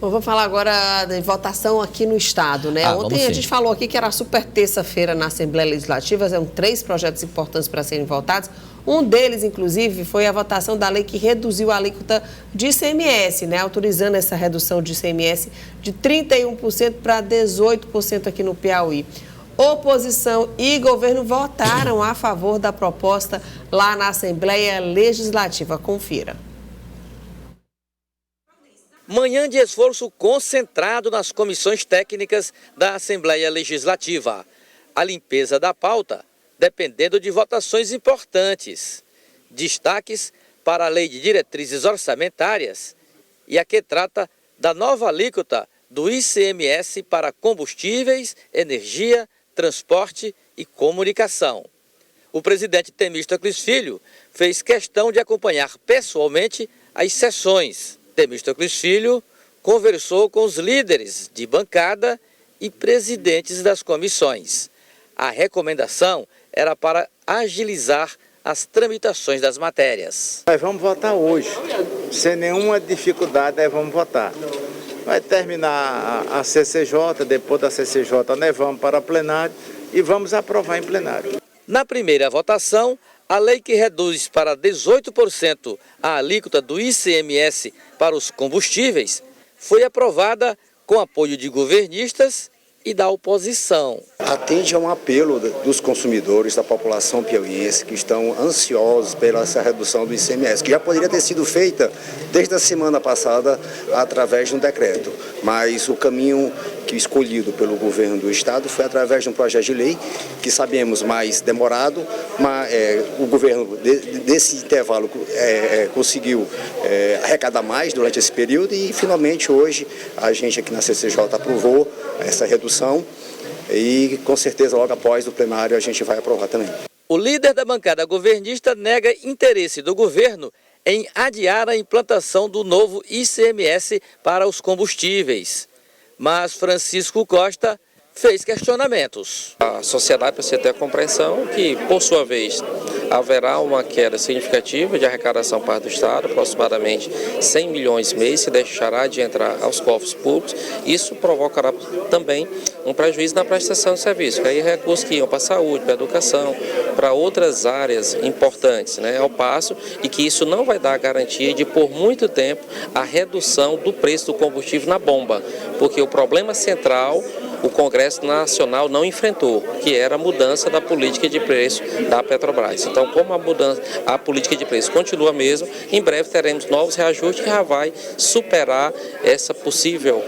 Bom, vamos falar agora de votação aqui no Estado, né? Ontem a gente falou aqui que era a super terça-feira na Assembleia Legislativa, eram 3 projetos importantes para serem votados. Um deles, inclusive, foi a votação da lei que reduziu a alíquota de ICMS, né? Autorizando essa redução de ICMS de 31% para 18% aqui no Piauí. Oposição e governo votaram a favor da proposta lá na Assembleia Legislativa. Confira. Manhã de esforço concentrado nas comissões técnicas da Assembleia Legislativa. A limpeza da pauta dependendo de votações importantes. Destaques para a Lei de Diretrizes Orçamentárias e a que trata da nova alíquota do ICMS para combustíveis, energia, transporte e comunicação. O presidente Temístocles Filho fez questão de acompanhar pessoalmente as sessões. Temístocles Filho conversou com os líderes de bancada e presidentes das comissões. A recomendação era para agilizar as tramitações das matérias. Nós vamos votar hoje, sem nenhuma dificuldade, nós vamos votar. Vai terminar a CCJ, depois da CCJ nós vamos para a plenário e vamos aprovar em plenário. Na primeira votação, a lei que reduz para 18% a alíquota do ICMS para os combustíveis foi aprovada com apoio de governistas e da oposição. Atende a um apelo dos consumidores, da população piauiense, que estão ansiosos pela essa redução do ICMS, que já poderia ter sido feita desde a semana passada através de um decreto. Mas o caminho escolhido pelo governo do estado foi através de um projeto de lei, que sabemos mais demorado, mas o governo desse intervalo conseguiu arrecadar mais durante esse período e finalmente hoje a gente aqui na CCJ aprovou essa redução e com certeza logo após o plenário a gente vai aprovar também. O líder da bancada governista nega interesse do governo em adiar a implantação do novo ICMS para os combustíveis. Mas Francisco Costa fez questionamentos. A sociedade precisa ter a compreensão que, por sua vez, haverá uma queda significativa de arrecadação para do Estado, aproximadamente 100 milhões mês, que deixará de entrar aos cofres públicos. Isso provocará também um prejuízo na prestação de serviço, que aí recursos que iam para a saúde, para a educação, para outras áreas importantes, né, ao passo, e que isso não vai dar a garantia de, por muito tempo, a redução do preço do combustível na bomba, porque o problema central o Congresso Nacional não enfrentou, que era a mudança da política de preço da Petrobras. Então, como a política de preço continua a mesma, em breve teremos novos reajustes que já vai superar essa possível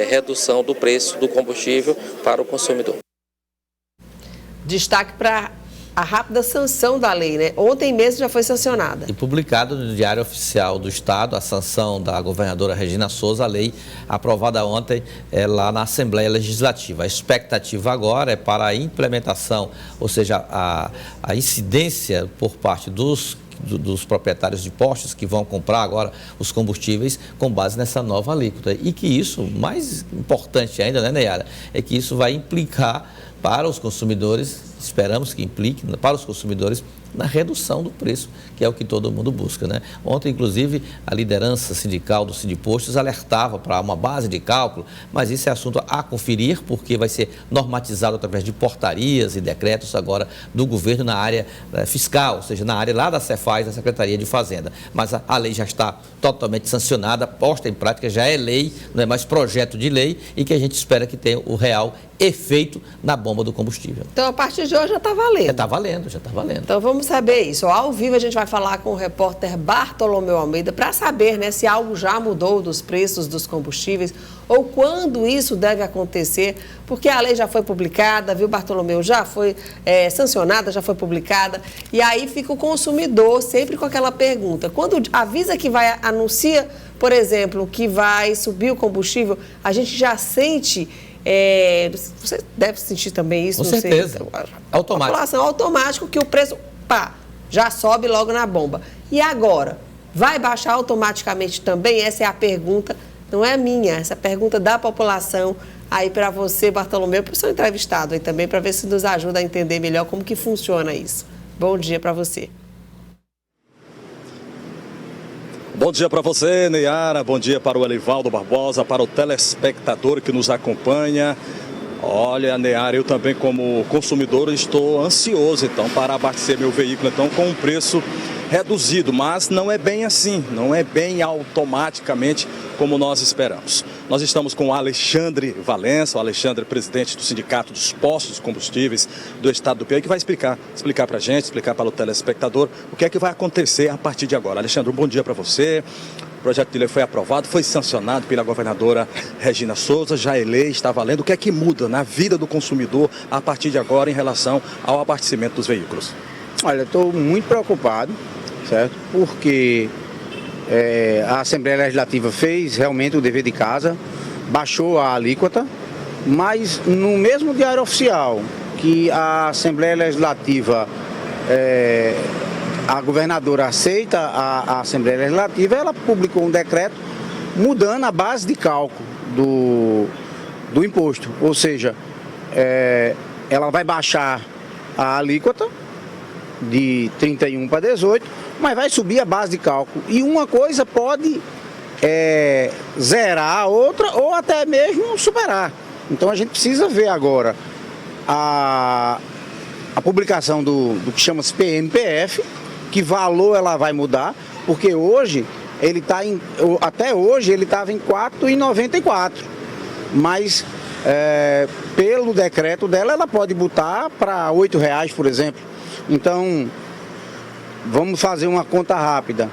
redução do preço do combustível para o consumidor. Destaque para a rápida sanção da lei, né? Ontem mesmo já foi sancionada. E publicado no Diário Oficial do Estado, a sanção da governadora Regina Souza, a lei aprovada ontem lá na Assembleia Legislativa. A expectativa agora é para a implementação, ou seja, a incidência por parte dos proprietários de postos que vão comprar agora os combustíveis com base nessa nova alíquota. E que isso, mais importante ainda, né, Neyara, é que isso vai implicar para os consumidores, esperamos que implique para os consumidores na redução do preço, que é o que todo mundo busca, né? Ontem, inclusive, a liderança sindical do Sindipostos alertava para uma base de cálculo, mas isso é assunto a conferir, porque vai ser normatizado através de portarias e decretos agora do governo na área fiscal, ou seja, na área lá da Cefaz, da Secretaria de Fazenda. Mas a lei já está totalmente sancionada, posta em prática, já é lei, não é mais projeto de lei, e que a gente espera que tenha o real efeito na bomba do combustível. Então, a partir de hoje já está valendo. Já está valendo. Então, vamos saber isso. Ao vivo, a gente vai falar com o repórter Bartolomeu Almeida para saber, né, se algo já mudou dos preços dos combustíveis ou quando isso deve acontecer, porque a lei já foi publicada, viu, Bartolomeu? Já foi sancionada, já foi publicada, e aí fica o consumidor sempre com aquela pergunta. Quando avisa que vai, anuncia, por exemplo, que vai subir o combustível, a gente já sente... você deve sentir também isso, com não certeza. sei. Automático. População, automático que o preço, já sobe logo na bomba. E agora? Vai baixar automaticamente também? Essa é a pergunta, não é minha, essa é a pergunta da população aí para você, Bartolomeu, para o seu entrevistado aí também, para ver se nos ajuda a entender melhor como que funciona isso. Bom dia para você. Bom dia para você, Neyara, bom dia para o Elivaldo Barbosa, para o telespectador que nos acompanha. Olha, Neyara, eu também como consumidor estou ansioso então para abastecer meu veículo então com um preço reduzido, mas não é bem assim, não é bem automaticamente como nós esperamos. Nós estamos com o Alexandre Valença, o Alexandre, presidente do Sindicato dos Postos de Combustíveis do Estado do Piauí, que vai explicar para a gente, explicar para o telespectador o que é que vai acontecer a partir de agora. Alexandre, um bom dia para você. O projeto de lei foi aprovado, foi sancionado pela governadora Regina Souza, já é lei, está valendo. O que é que muda na vida do consumidor a partir de agora em relação ao abastecimento dos veículos? Olha, eu estou muito preocupado, certo? Porque a Assembleia Legislativa fez realmente o dever de casa, baixou a alíquota, mas no mesmo diário oficial que a Assembleia Legislativa, a governadora aceita a Assembleia Legislativa, ela publicou um decreto mudando a base de cálculo do imposto, ou seja, ela vai baixar a alíquota de 31 para 18, mas vai subir a base de cálculo. E uma coisa pode zerar a outra ou até mesmo superar. Então a gente precisa ver agora a publicação do que chama-se PMPF, que valor ela vai mudar, porque hoje ele está até hoje ele estava em R$ 4,94, mas pelo decreto dela ela pode botar para R$ 8,00, por exemplo. Então, vamos fazer uma conta rápida.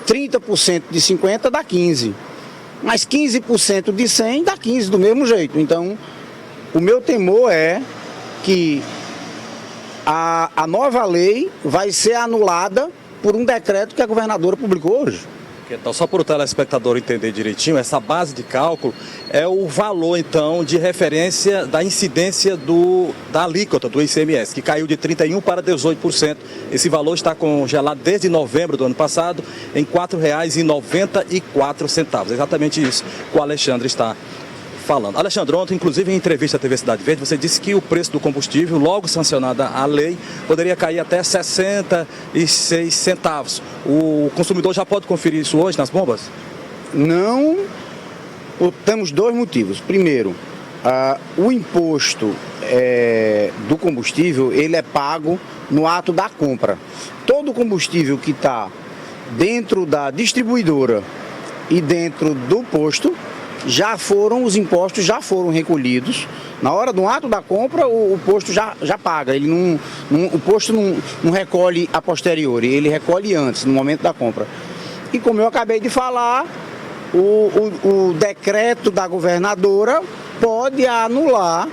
30% de 50 dá 15. Mas 15% de 100 dá 15 do mesmo jeito. Então, o meu temor é que a nova lei vai ser anulada por um decreto que a governadora publicou hoje. Então, só para o telespectador entender direitinho, essa base de cálculo é o valor, então, de referência da incidência da alíquota do ICMS, que caiu de 31% para 18%. Esse valor está congelado desde novembro do ano passado em R$ 4,94. Exatamente isso que o Alexandre está falando. Alexandre, ontem, inclusive, em entrevista à TV Cidade Verde, você disse que o preço do combustível, logo sancionada a lei, poderia cair até 66 centavos. O consumidor já pode conferir isso hoje nas bombas? Não, temos dois motivos. Primeiro, o imposto do combustível, ele é pago no ato da compra. Todo combustível que está dentro da distribuidora e dentro do posto, os impostos já foram recolhidos. Na hora do ato da compra, o posto já paga. O posto não recolhe a posteriori, ele recolhe antes, no momento da compra. E como eu acabei de falar, o decreto da governadora pode anular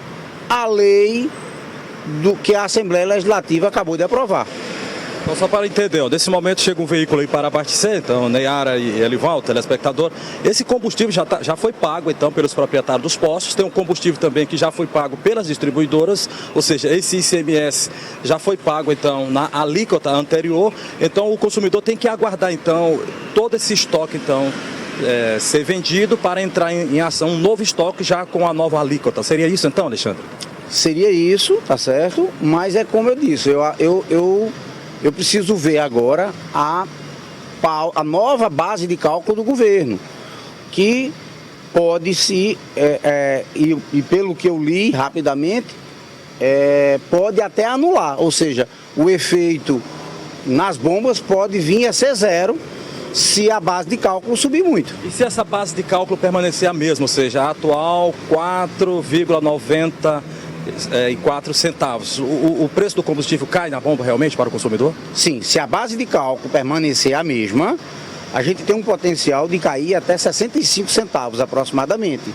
a lei que a Assembleia Legislativa acabou de aprovar. Então, só para entender, nesse momento chega um veículo aí para abastecer, então, Neyara e Elivaldo, telespectador, esse combustível já foi pago, então, pelos proprietários dos postos, tem um combustível também que já foi pago pelas distribuidoras, ou seja, esse ICMS já foi pago, então, na alíquota anterior, então o consumidor tem que aguardar, então, todo esse estoque, então, ser vendido para entrar em ação um novo estoque já com a nova alíquota. Seria isso, então, Alexandre? Seria isso, tá certo, mas é como eu disse, eu preciso ver agora a nova base de cálculo do governo, que pode se, e pelo que eu li rapidamente, pode até anular, ou seja, o efeito nas bombas pode vir a ser zero se a base de cálculo subir muito. E se essa base de cálculo permanecer a mesma, ou seja, a atual 4,94 centavos, o preço do combustível cai na bomba realmente para o consumidor? Sim, se a base de cálculo permanecer a mesma, a gente tem um potencial de cair até 65 centavos aproximadamente.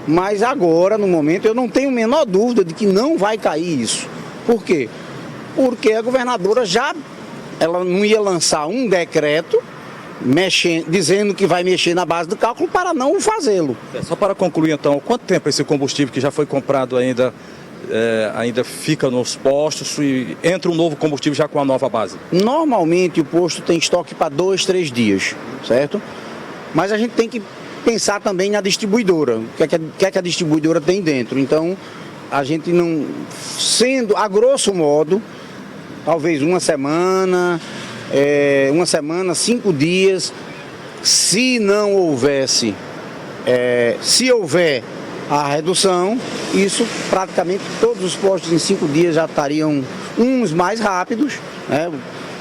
Mas agora, no momento, eu não tenho a menor dúvida de que não vai cair isso. Por quê? Porque a governadora ela não ia lançar um decreto dizendo que vai mexer na base do cálculo para não fazê-lo. Só para concluir então, quanto tempo esse combustível que já foi comprado ainda fica nos postos e entra um novo combustível já com a nova base? Normalmente o posto tem estoque para 2, 3 dias, certo? Mas a gente tem que pensar também na distribuidora, o que é que a distribuidora tem dentro. Então, a gente não, sendo a grosso modo, talvez uma semana, uma semana, 5 dias. Se não houvesse, se houver a redução, isso praticamente todos os postos em 5 dias já estariam uns mais rápidos, né?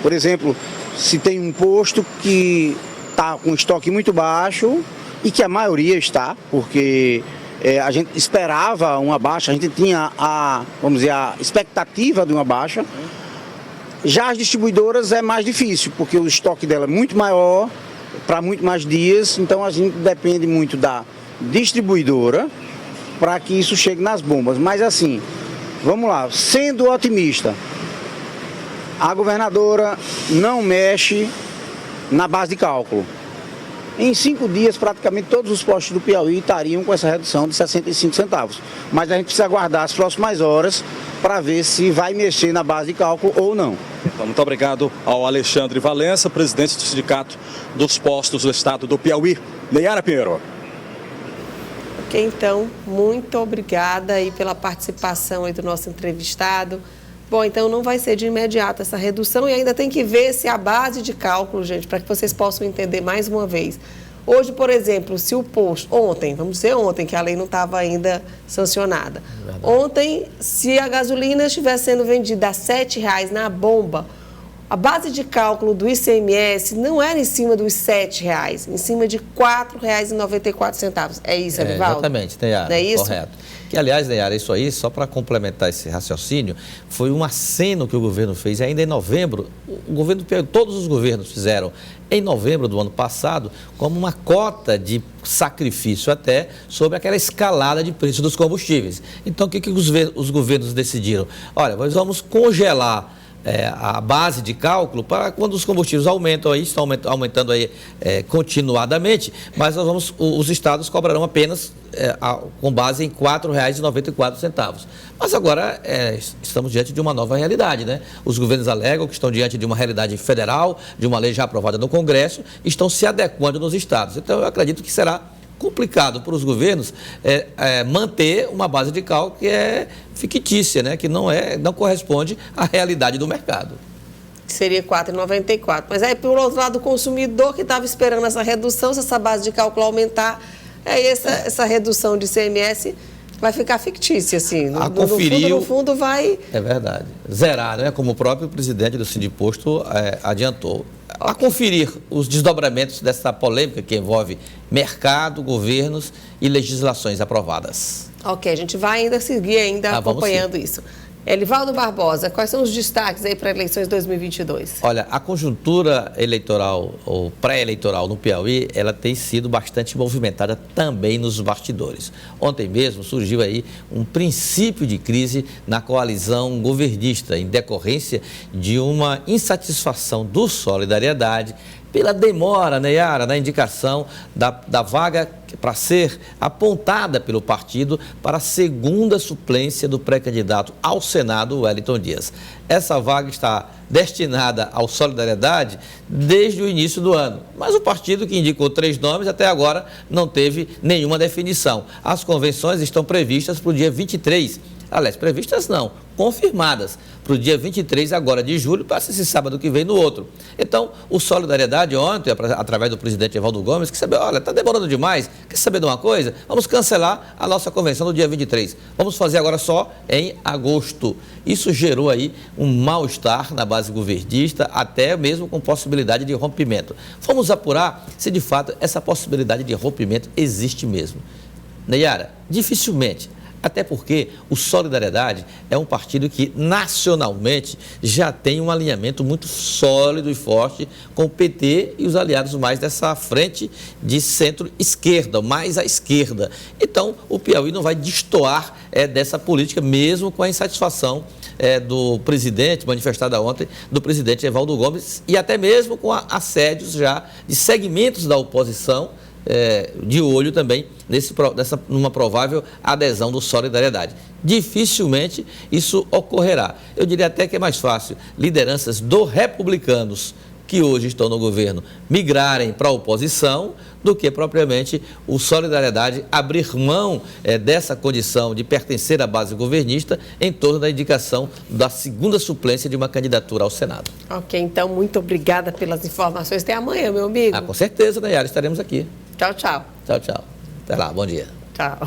Por exemplo, se tem um posto que está com estoque muito baixo e que a maioria está, porque a gente esperava uma baixa, a gente tinha a expectativa de uma baixa. Já as distribuidoras é mais difícil, porque o estoque dela é muito maior, para muito mais dias, então a gente depende muito da distribuidora para que isso chegue nas bombas. Mas assim, vamos lá, sendo otimista, a governadora não mexe na base de cálculo. Em 5 dias, praticamente todos os postos do Piauí estariam com essa redução de 65 centavos. Mas a gente precisa aguardar as próximas horas para ver se vai mexer na base de cálculo ou não. Então, muito obrigado ao Alexandre Valença, presidente do Sindicato dos Postos do Estado do Piauí. Neyara Pinheiro. Ok, então, muito obrigada aí pela participação aí do nosso entrevistado. Bom, então não vai ser de imediato essa redução e ainda tem que ver se a base de cálculo, gente, para que vocês possam entender mais uma vez. Hoje, por exemplo, se o posto, vamos dizer ontem, que a lei não estava ainda sancionada. Verdade. Ontem, se a gasolina estiver sendo vendida a R$ 7,00 na bomba, a base de cálculo do ICMS não era em cima dos R$ 7,00, em cima de R$ 4,94. É isso, Elivaldo? Exatamente, Neyara, é isso? Correto. Que, aliás, Neyara, isso aí, só para complementar esse raciocínio, foi um aceno que o governo fez ainda em novembro. O governo, todos os governos fizeram em novembro do ano passado, como uma cota de sacrifício até sobre aquela escalada de preço dos combustíveis. Então, o que os governos decidiram? Olha, nós vamos congelar a base de cálculo para quando os combustíveis aumentam aí, estão aumentando aí continuadamente, mas os estados cobrarão apenas com base em R$ 4,94. Mas agora estamos diante de uma nova realidade, né? Os governos alegam que estão diante de uma realidade federal, de uma lei já aprovada no Congresso, estão se adequando nos estados. Então eu acredito que será complicado para os governos manter uma base de cálculo que é fictícia, né? Que não corresponde à realidade do mercado. Seria R$ 4,94. Mas aí, por outro lado, o consumidor que estava esperando essa redução, se essa base de cálculo aumentar, essa redução de ICMS vai ficar fictícia, assim. No fundo vai... É verdade. Zerar, né? Como o próprio presidente do Sindiposto adiantou. A conferir os desdobramentos dessa polêmica que envolve mercado, governos e legislações aprovadas. Ok, a gente vai ainda seguir acompanhando isso. Elivaldo Barbosa, quais são os destaques aí para eleições 2022? Olha, a conjuntura eleitoral ou pré-eleitoral no Piauí, ela tem sido bastante movimentada também nos bastidores. Ontem mesmo surgiu aí um princípio de crise na coalizão governista, em decorrência de uma insatisfação do Solidariedade pela demora, Neyara, na indicação da vaga para ser apontada pelo partido para a segunda suplência do pré-candidato ao Senado, Wellington Dias. Essa vaga está destinada ao Solidariedade desde o início do ano, mas o partido, que indicou 3 nomes, até agora não teve nenhuma definição. As convenções estão previstas para o dia 23, aliás, previstas não, confirmadas para o dia 23 agora de julho, passa esse sábado que vem no outro. Então, o Solidariedade ontem, através do presidente Evaldo Gomes, quer saber, olha, está demorando demais, quer saber de uma coisa? Vamos cancelar a nossa convenção no dia 23. Vamos fazer agora só em agosto. Isso gerou aí um mal-estar na base governista, até mesmo com possibilidade de rompimento. Vamos apurar se de fato essa possibilidade de rompimento existe mesmo. Neyara, dificilmente. Até porque o Solidariedade é um partido que nacionalmente já tem um alinhamento muito sólido e forte com o PT e os aliados mais dessa frente de centro-esquerda, mais à esquerda. Então, o Piauí não vai destoar dessa política, mesmo com a insatisfação do presidente, manifestada ontem, do presidente Evaldo Gomes, e até mesmo com assédios já de segmentos da oposição, de olho também numa provável adesão do Solidariedade. Dificilmente isso ocorrerá. Eu diria até que é mais fácil lideranças do Republicanos que hoje estão no governo migrarem para a oposição, do que propriamente o Solidariedade abrir mão dessa condição de pertencer à base governista em torno da indicação da segunda suplência de uma candidatura ao Senado. Ok, então muito obrigada pelas informações. Até amanhã, meu amigo. Com certeza, Nayara, estaremos aqui. Tchau, tchau. Tchau, tchau. Até lá, bom dia. Tchau.